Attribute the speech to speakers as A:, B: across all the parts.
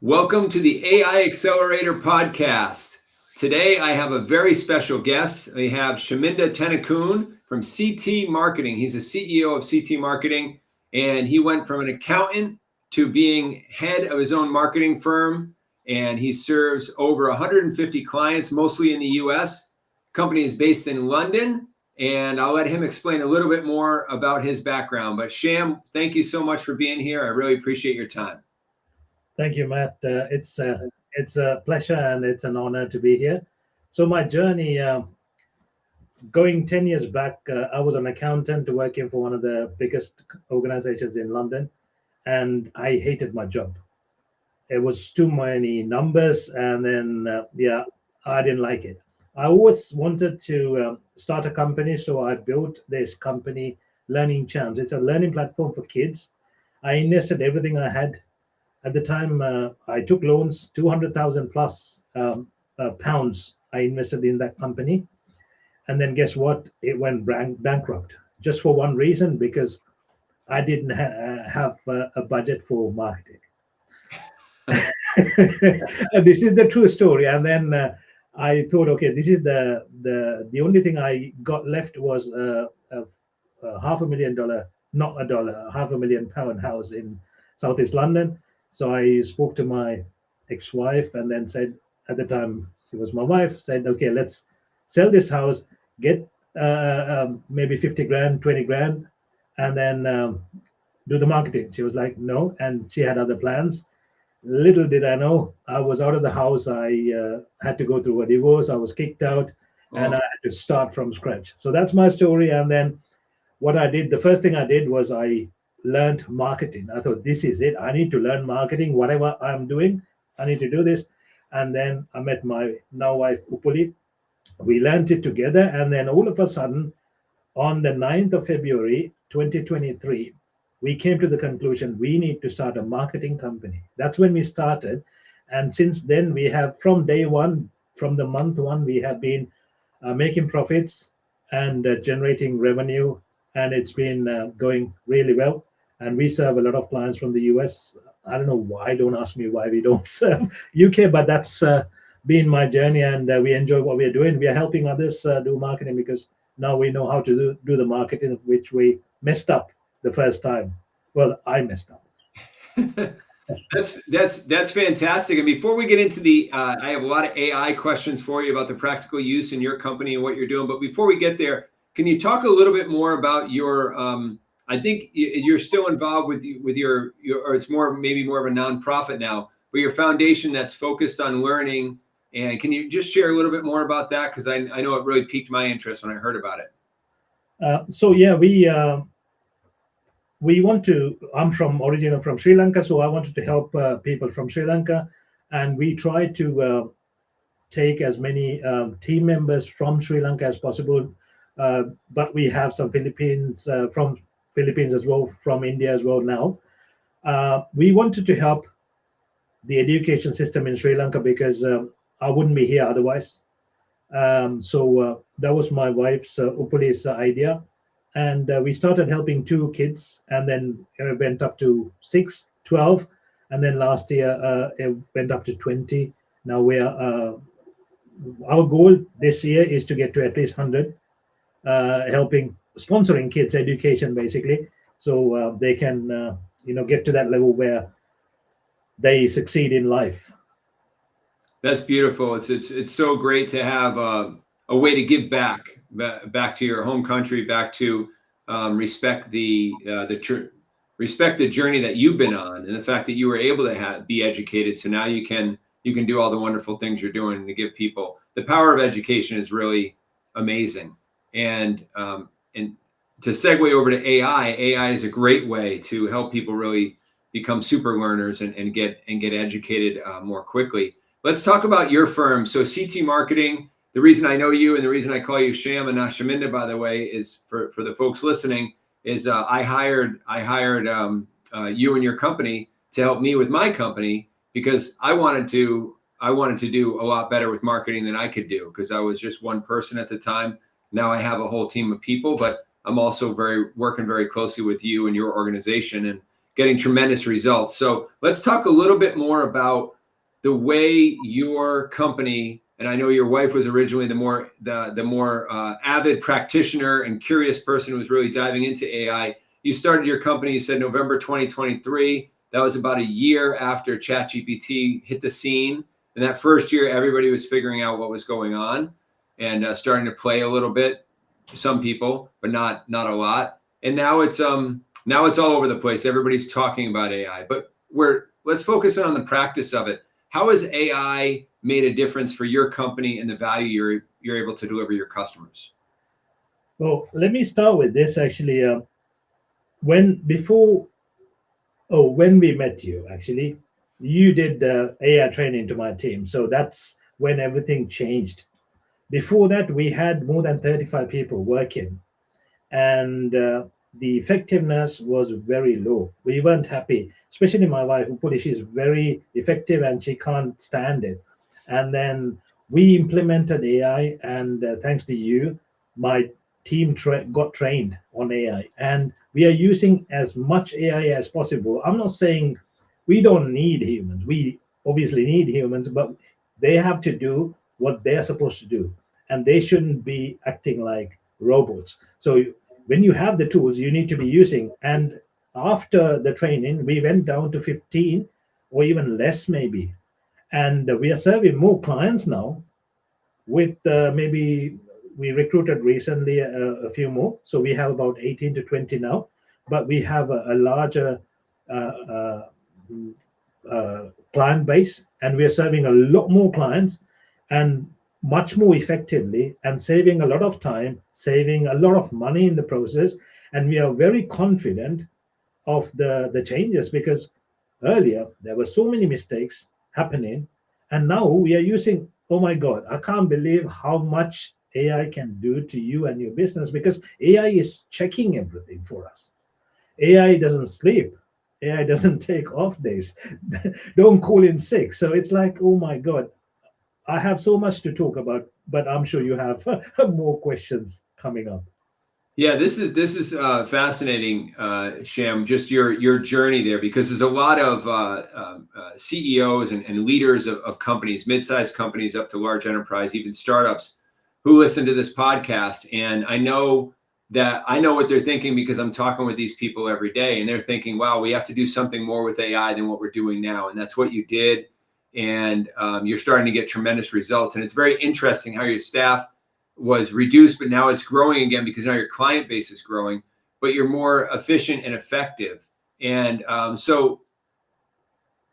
A: Welcome to the AI Accelerator Podcast. Today, I have a very special guest. We have Chaminda Tennakoon from CT Marketing. He's a CEO of CT Marketing, and he went from an accountant to being head of his own marketing firm, and he serves over 150 clients, mostly in the US. Company is based in London, and I'll let him explain a little bit more about his background. But Sham, thank you so much for being here. I really appreciate your time.
B: Thank you, Matt. It's a pleasure and it's an honor to be here. So my journey, going 10 years back, I was an accountant working for one of the biggest organizations in London, and I hated my job. It was too many numbers, and then, I didn't like it. I always wanted to start a company, so I built this company, Learning Champs. It's a learning platform for kids. I invested everything I had. At the time, I took loans, 200,000 plus pounds I invested in that company. And then guess what? It went bankrupt just for one reason, because I didn't have a budget for marketing. This is the true story. And then I thought, okay, this is the only thing I got left was a $500,000, not a dollar, £500,000 house in Southeast London. So I spoke to my ex-wife and then said, at the time she was my wife, said, okay, let's sell this house, get maybe 50 grand, 20 grand, and then do the marketing. She was like, no. And she had other plans. Little did I know, I was out of the house. I had to go through a divorce. I was kicked out and I had to start from scratch. So that's my story. And then what I did, the first thing I did was I learned marketing. I thought, this is it. I need to learn marketing. Whatever I'm doing, I need to do this. And then I met my now wife, Upuli. We learned it together. And then all of a sudden, on the 9th of February, 2023, we came to the conclusion we need to start a marketing company. That's when we started. And since then, we have, from day one, from the month one, we have been making profits and generating revenue. And it's been going really well. And we serve a lot of clients from the US. I don't know why. Don't ask me why we don't serve UK, but that's been my journey. And we enjoy what we're doing. We are helping others do marketing because now we know how to do the marketing, which we messed up the first time. Well, I messed up.
A: That's fantastic. And before we get into I have a lot of AI questions for you about the practical use in your company and what you're doing. But before we get there, can you talk a little bit more about your? I think you're still involved with your, or it's maybe more of a nonprofit now, but your foundation that's focused on learning. And can you just share a little bit more about that? Because I know it really piqued my interest when I heard about it. We want to. I'm originally from Sri Lanka, so I wanted to help people from Sri Lanka, and we try to take as many team members from Sri Lanka as possible. But we have some from Philippines as well, from India as well now. We wanted to help the education system in Sri Lanka because I wouldn't be here otherwise. So that was my wife's, Upuli's idea. And we started helping 2 kids, and then it went up to 6, 12. And then last year, it went up to 20. Now our goal this year is to get to at least 100. Sponsoring kids' education, basically, so they can, get to that level where they succeed in life. That's beautiful. It's so great to have a way to give back to your home country, back to respect the journey that you've been on, and the fact that you were able to be educated. So now you can do all the wonderful things you're doing to give people. The power of education is really amazing. And to segue over to AI is a great way to help people really become super learners and get educated more quickly. Let's talk about your firm. So CT Marketing, the reason I know you and the reason I call you Sham and not Chaminda, by the way, is for the folks listening, is I hired you and your company to help me with my company because I wanted to do a lot better with marketing than I could do because I was just one person at the time. Now I have a whole team of people, but I'm also working very closely with you and your organization and getting tremendous results. So let's talk a little bit more about the way your company, and I know your wife was originally the more avid practitioner and curious person who was really diving into AI. You started your company, you said November 2023. That was about a year after ChatGPT hit the scene. And that first year, everybody was figuring out what was going on and starting to play a little bit. Some people, but not a lot. And now it's all over the place. Everybody's talking about AI, but let's focus on the practice of it. How has AI made a difference for your company and the value you're able to deliver your customers?
B: Well, let me start with this actually. When we met you, actually, you did the AI training to my team. So that's when everything changed. Before that, we had more than 35 people working, and the effectiveness was very low. We weren't happy, especially my wife, Upuli. She's very effective and she can't stand it. And then we implemented AI, and thanks to you, my team got trained on AI, and we are using as much AI as possible. I'm not saying we don't need humans. We obviously need humans, but they have to do what they're supposed to do, and they shouldn't be acting like robots. So when you have the tools, you need to be using. And after the training, we went down to 15 or even less, maybe. And we are serving more clients now with maybe we recruited recently a few more. So we have about 18 to 20 now, but we have a larger client base, and we are serving a lot more clients and much more effectively, and saving a lot of time, saving a lot of money in the process. And we are very confident of the changes, because earlier there were so many mistakes happening, and now we are using, oh my God, I can't believe how much AI can do to you and your business, because AI is checking everything for us. AI doesn't sleep. AI doesn't take off days. Don't call in sick. So it's like, oh my God, I have so much to talk about, but I'm sure you have more questions coming up.
A: Yeah, this is fascinating, Sham. Just your journey there, because there's a lot of CEOs and leaders of companies, mid-sized companies up to large enterprise, even startups, who listen to this podcast. And I know what they're thinking, because I'm talking with these people every day, and they're thinking, "Wow, we have to do something more with AI than what we're doing now." And that's what you did, and you're starting to get tremendous results. And it's very interesting how your staff was reduced, but now it's growing again, because now your client base is growing, but you're more efficient and effective. And so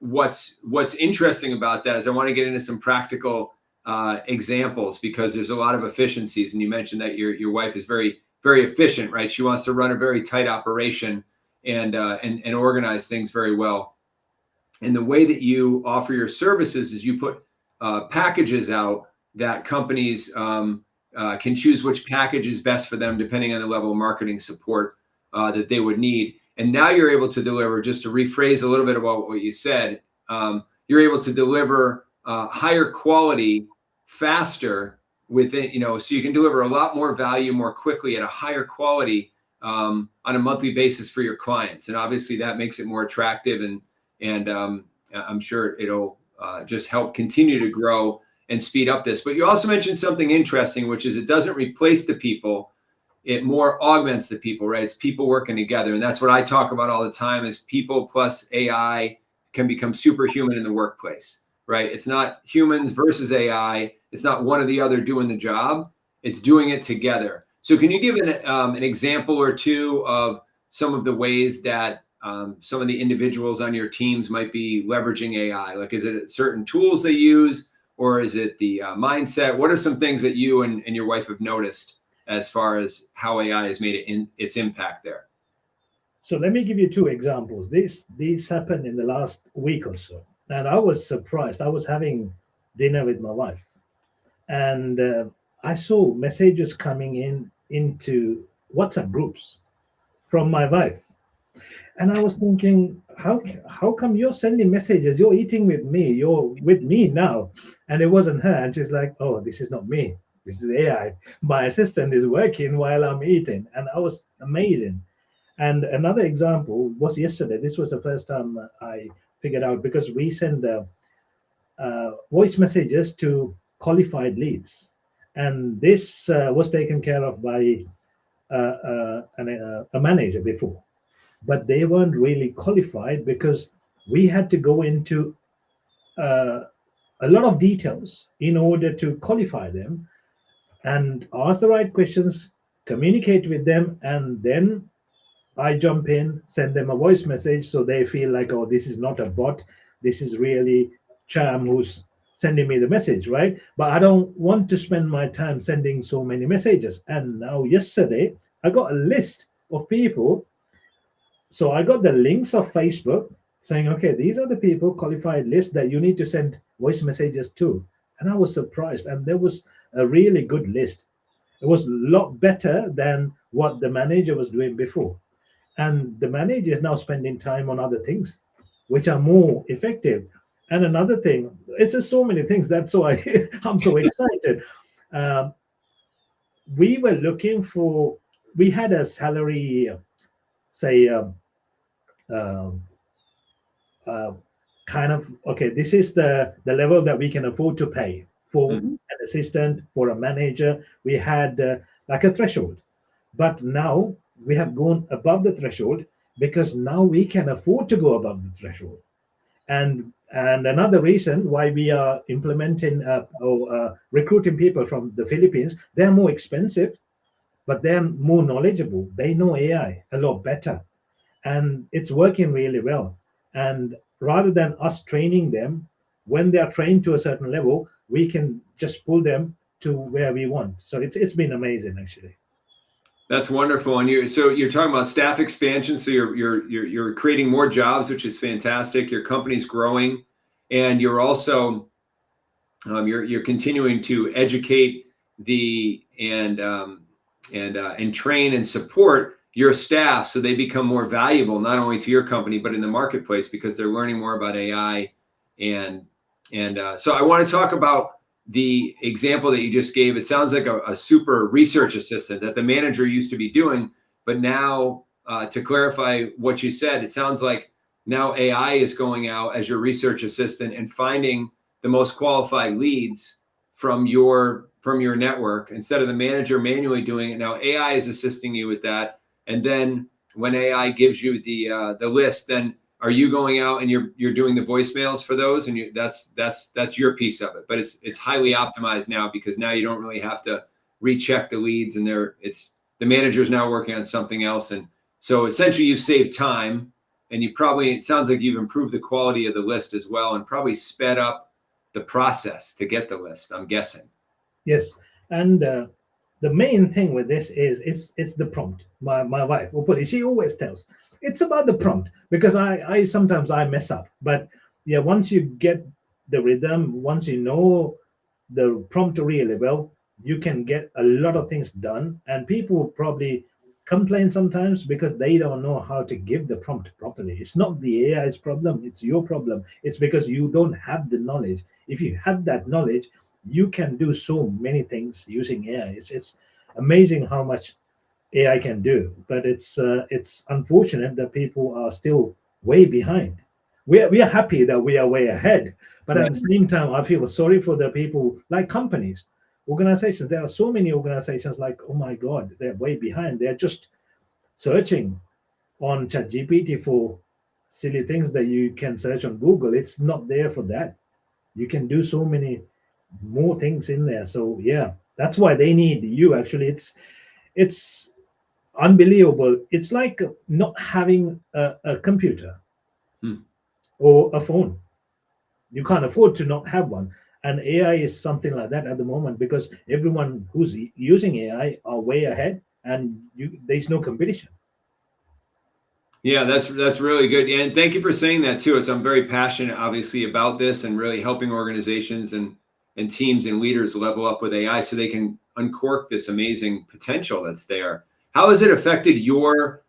A: what's interesting about that is I want to get into some practical examples, because there's a lot of efficiencies. And you mentioned that your wife is very, very efficient, right? She wants to run a very tight operation and organize things very well. And the way that you offer your services is you put packages out that companies can choose which package is best for them, depending on the level of marketing support that they would need. And now you're able to deliver, just to rephrase a little bit about what you said, you're able to deliver higher quality faster within, so you can deliver a lot more value more quickly at a higher quality on a monthly basis for your clients. And obviously that makes it more attractive, and I'm sure it'll just help continue to grow and speed up this. But you also mentioned something interesting, which is it doesn't replace the people, it more augments the people, right? It's people working together. And that's what I talk about all the time, is people plus AI can become superhuman in the workplace, right? It's not humans versus AI. It's not one or the other doing the job. It's doing it together. So can you give an example or two of some of the ways that some of the individuals on your teams might be leveraging AI? Like, is it certain tools they use, or is it the mindset? What are some things that you and your wife have noticed as far as how AI has made its impact there?
B: So let me give you two examples. These happened in the last week or so, and I was surprised. I was having dinner with my wife, and I saw messages coming into WhatsApp groups from my wife. And I was thinking, how come you're sending messages? You're eating with me. You're with me now. And it wasn't her. And she's like, oh, this is not me. This is AI. My assistant is working while I'm eating. And I was amazing. And another example was yesterday. This was the first time I figured out, because we send voice messages to qualified leads, and this was taken care of by a manager before, but they weren't really qualified because we had to go into uh, a lot of details in order to qualify them and ask the right questions, communicate with them, and then I jump in, send them a voice message so they feel like, oh, this is not a bot. This is really Cham who's sending me the message, right? But I don't want to spend my time sending so many messages. And now, yesterday, I got a list of people. So I got the links of Facebook saying, okay, these are the people qualified list that you need to send voice messages to. And I was surprised. And there was a really good list. It was a lot better than what the manager was doing before. And the manager is now spending time on other things which are more effective. And another thing, it's just so many things, that's why I'm so excited. um, we were looking for, we had a salary, say, uh, uh, kind of, okay, this is the level that we can afford to pay for
A: Mhm.
B: an assistant, for a manager. We had like a threshold, but now we have gone above the threshold because now we can afford to go above the threshold. And another reason why we are implementing or recruiting people from the Philippines, they're more expensive, but they're more knowledgeable. They know AI a lot better, and it's working really well. And rather than us training them, when they are trained to a certain level, we can just pull them to where we want. So it's been amazing, actually.
A: That's wonderful. And you're talking about staff expansion. So you're creating more jobs, which is fantastic. Your company's growing, and you're also you're continuing to educate the and train and support your staff so they become more valuable not only to your company but in the marketplace because they're learning more about AI. And so I want to talk about the example that you just gave. It sounds like a super research assistant that the manager used to be doing, but now to clarify what you said, it sounds like now AI is going out as your research assistant and finding the most qualified leads from your network instead of the manager manually doing it. Now AI is assisting you with that, and then when AI gives you the list, then are you going out and you're doing the voicemails for those, and that's your piece of it. But it's highly optimized now because now you don't really have to recheck the leads, and it's the manager is now working on something else, and so essentially you've saved time, and it sounds like you've improved the quality of the list as well, and probably sped up the process to get the list, I'm guessing.
B: Yes, and the main thing with this is it's the prompt. My wife, Upali, she always tells it's about the prompt because I sometimes I mess up, but yeah, once you get the rhythm, once you know the prompt really well, you can get a lot of things done. And people probably complain sometimes because they don't know how to give the prompt properly. It's not the AI's problem, it's your problem. It's because you don't have the knowledge. If you have that knowledge, you can do so many things using AI. It's amazing how much AI can do, but it's unfortunate that people are still way behind. We are happy that we are way ahead, but at
A: Right.
B: the same time, I feel sorry for the people like companies, organizations. There are so many organizations like, oh my God, they're way behind. They're just searching on ChatGPT for silly things that you can search on Google. It's not there for that. You can do so many more things in there. So yeah, that's why they need you. Actually, it's unbelievable. It's like not having a computer
A: Hmm.
B: or a phone. You can't afford to not have one. And AI is something like that at the moment because everyone who's using AI are way ahead, and there's no competition.
A: Yeah, that's really good. And thank you for saying that too. I'm very passionate, obviously, about this and really helping organizations and teams and leaders level up with AI so they can uncork this amazing potential that's there. How has it affected your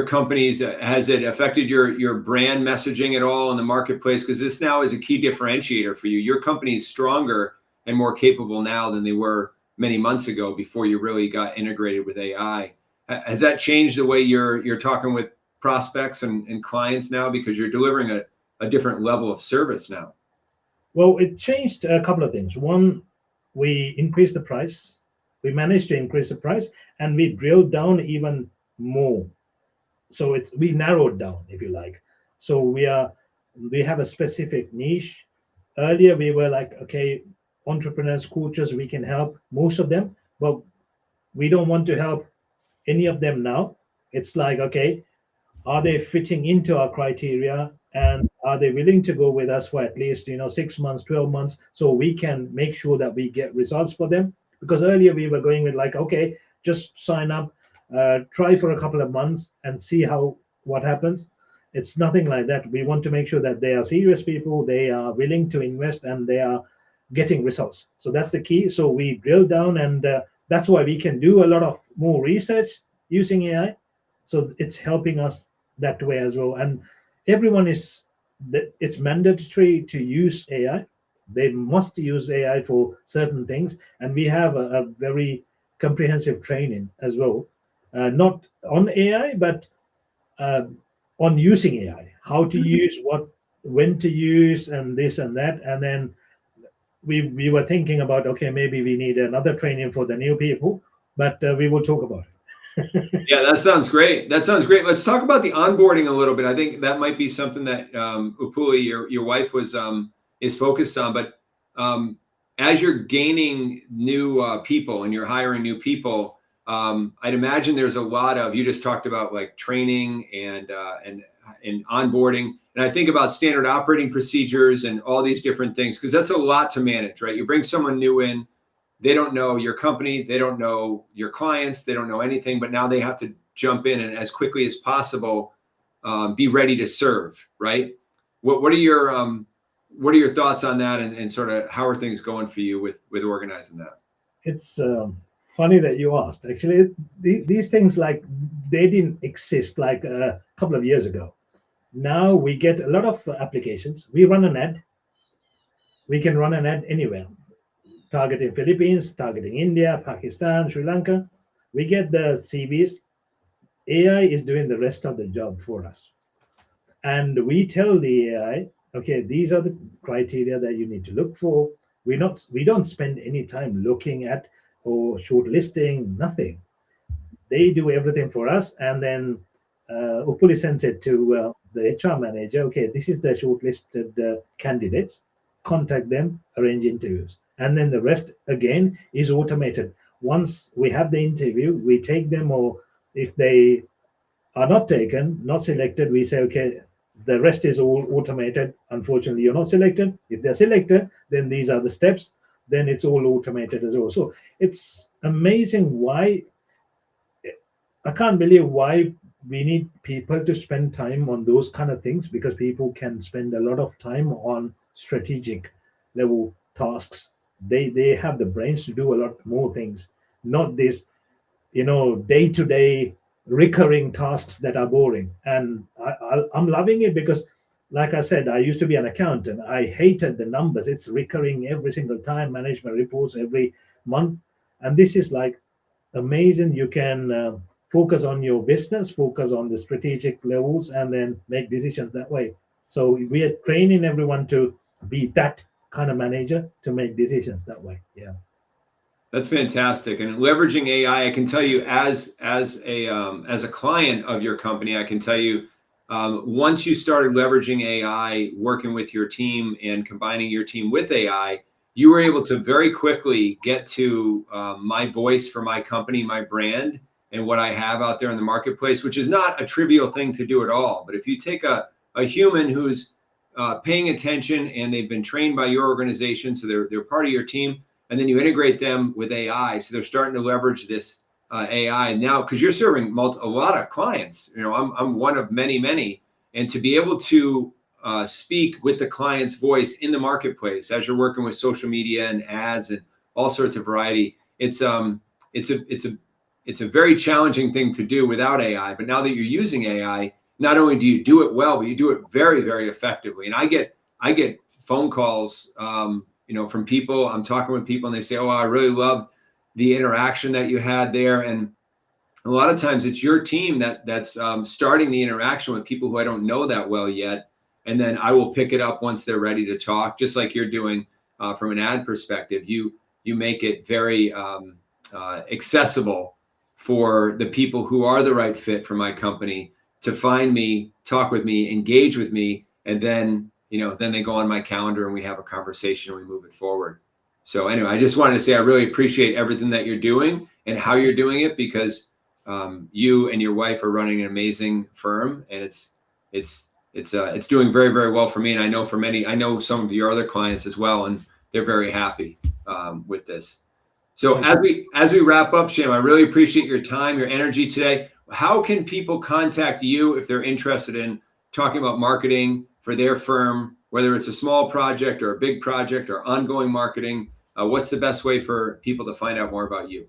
A: companies? Has it affected your brand messaging at all in the marketplace? Because this now is a key differentiator for you. Your company is stronger and more capable now than they were many months ago before you really got integrated with AI. Has that changed the way you're talking with prospects and clients now because you're delivering a different level of service now?
B: Well, it changed a couple of things. One, we increased the price. We managed to increase the price, and we drilled down even more. So it's we narrowed down, if you like. So we have a specific niche. Earlier, we were like, okay, entrepreneurs, coaches, we can help most of them, but we don't want to help any of them now. It's like, okay, are they fitting into our criteria, and are they willing to go with us for at least 6 months, 12 months, so we can make sure that we get results for them? Because earlier we were going with like, okay, just sign up, try for a couple of months and see how what happens. It's nothing like that. We want to make sure that they are serious people, they are willing to invest, and they are getting results. So that's the key. So we drill down, and that's why we can do a lot of more research using AI. So it's helping us that way as well. And everyone is it's mandatory to use AI. They must use AI for certain things, and we have a very comprehensive training as well, not on AI, but uh, on using AI, how to use what, when to use, and this and that. And then we were thinking about, okay, maybe we need another training for the new people, but we will talk about it.
A: Yeah, that sounds great. That sounds great. Let's talk about the onboarding a little bit. I think that might be something that Upuli, your wife, was is focused on. But as you're gaining new people and you're hiring new people, I'd imagine there's a lot of, you just talked about like training and onboarding, and I think about standard operating procedures and all these different things, because that's a lot to manage, right? You bring someone new in, they don't know your company, they don't know your clients, they don't know anything, but now they have to jump in and as quickly as possible be ready to serve, right? What are your thoughts on that, and sort of how are things going for you with organizing that?
B: It's funny that you asked. Actually, these things, like, they didn't exist like a couple of years ago. Now we get a lot of applications. We run an ad. We can run an ad anywhere, targeting Philippines, targeting India, Pakistan, Sri Lanka. We get the CVs. AI is doing the rest of the job for us, and we tell the AI, okay, these are the criteria that you need to look for. We don't spend any time looking at or shortlisting, nothing. They do everything for us, and then Upuli sends it to the HR manager. Okay, this is the shortlisted candidates. Contact them, arrange interviews, and then the rest again is automated. Once we have the interview, we take them, or if they are not taken, not selected, we say, okay, the rest is all automated. Unfortunately, you're not selected. If they're selected, then these are the steps. Then it's all automated as well. So it's amazing why, I can't believe why we need people to spend time on those kind of things, because people can spend a lot of time on strategic level tasks. They have the brains to do a lot more things, not this day to day recurring tasks that are boring. And I'm loving it because, like I said, I used to be an accountant. I hated the numbers. It's recurring every single time, management reports every month. And this is like amazing. You can focus on your business, focus on the strategic levels, and then make decisions that way. So we are training everyone to be that kind of manager, to make decisions that way. Yeah.
A: That's fantastic. And leveraging AI, I can tell you, as a client of your company, I can tell you, once you started leveraging AI, working with your team and combining your team with AI, you were able to very quickly get to my voice for my company, my brand, and what I have out there in the marketplace, which is not a trivial thing to do at all. But if you take a human who's paying attention and they've been trained by your organization, so they're part of your team, and then you integrate them with AI, so they're starting to leverage this AI now, because you're serving a lot of clients. I'm one of many, and to be able to speak with the client's voice in the marketplace as you're working with social media and ads and all sorts of variety, it's a very challenging thing to do without AI. But now that you're using AI, not only do you do it well, but you do it very, very effectively. And I get phone calls, from people. I'm talking with people and they say, oh, I really love the interaction that you had there. And a lot of times it's your team that's starting the interaction with people who I don't know that well yet. and then I will pick it up once they're ready to talk, just like you're doing from an ad perspective. You make it very accessible for the people who are the right fit for my company to find me, talk with me, engage with me, and then then they go on my calendar and we have a conversation and we move it forward. So anyway, I just wanted to say I really appreciate everything that you're doing and how you're doing it, because you and your wife are running an amazing firm, and it's doing very, very well for me. And I know some of your other clients as well, and they're very happy with this. So as we wrap up, Sham, I really appreciate your time, your energy today. How can people contact you if they're interested in talking about marketing for their firm, whether it's a small project or a big project or ongoing marketing? What's the best way for people to find out more about you?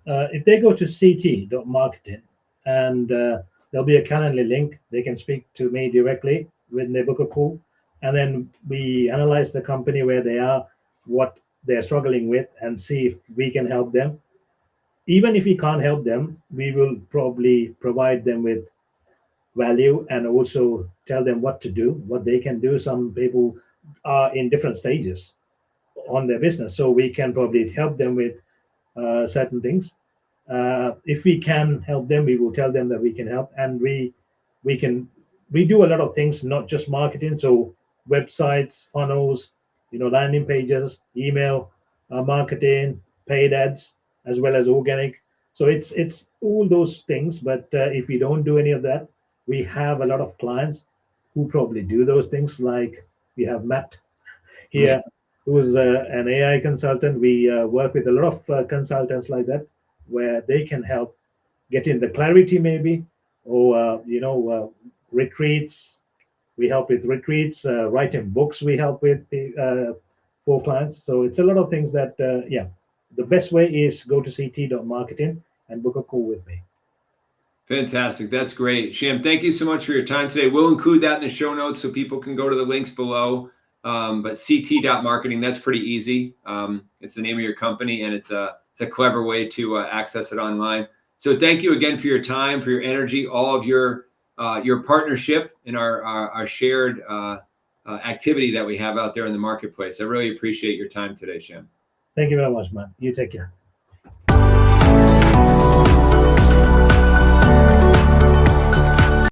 B: If they go to ct.marketing, and there'll be a Calendly link, they can speak to me directly when they book a call. And then we analyze the company, where they are, what they're struggling with, and see if we can help them. Even if we can't help them, we will probably provide them with value and also tell them what to do, what they can do. Some people are in different stages on their business, so we can probably help them with certain things. If we can help them, we will tell them that we can help, and we do a lot of things, not just marketing. So websites, funnels, landing pages, email marketing, paid ads, as well as organic. So it's all those things. But if we don't do any of that, we have a lot of clients who probably do those things. Like we have Matt here, who's an AI consultant. We work with a lot of consultants like that, where they can help getting the clarity, maybe, or retreats. We help with retreats, writing books. We help with for clients. So it's a lot of things that the best way is go to ct.marketing and book a call with me.
A: Fantastic. That's great. Sham, thank you so much for your time today. We'll include that in the show notes so people can go to the links below. But ct.marketing, that's pretty easy. It's the name of your company, and it's a clever way to access it online. So thank you again for your time, for your energy, all of your partnership in our shared activity that we have out there in the marketplace. I really appreciate your time today, Sham.
B: Thank you very much, man. You take care.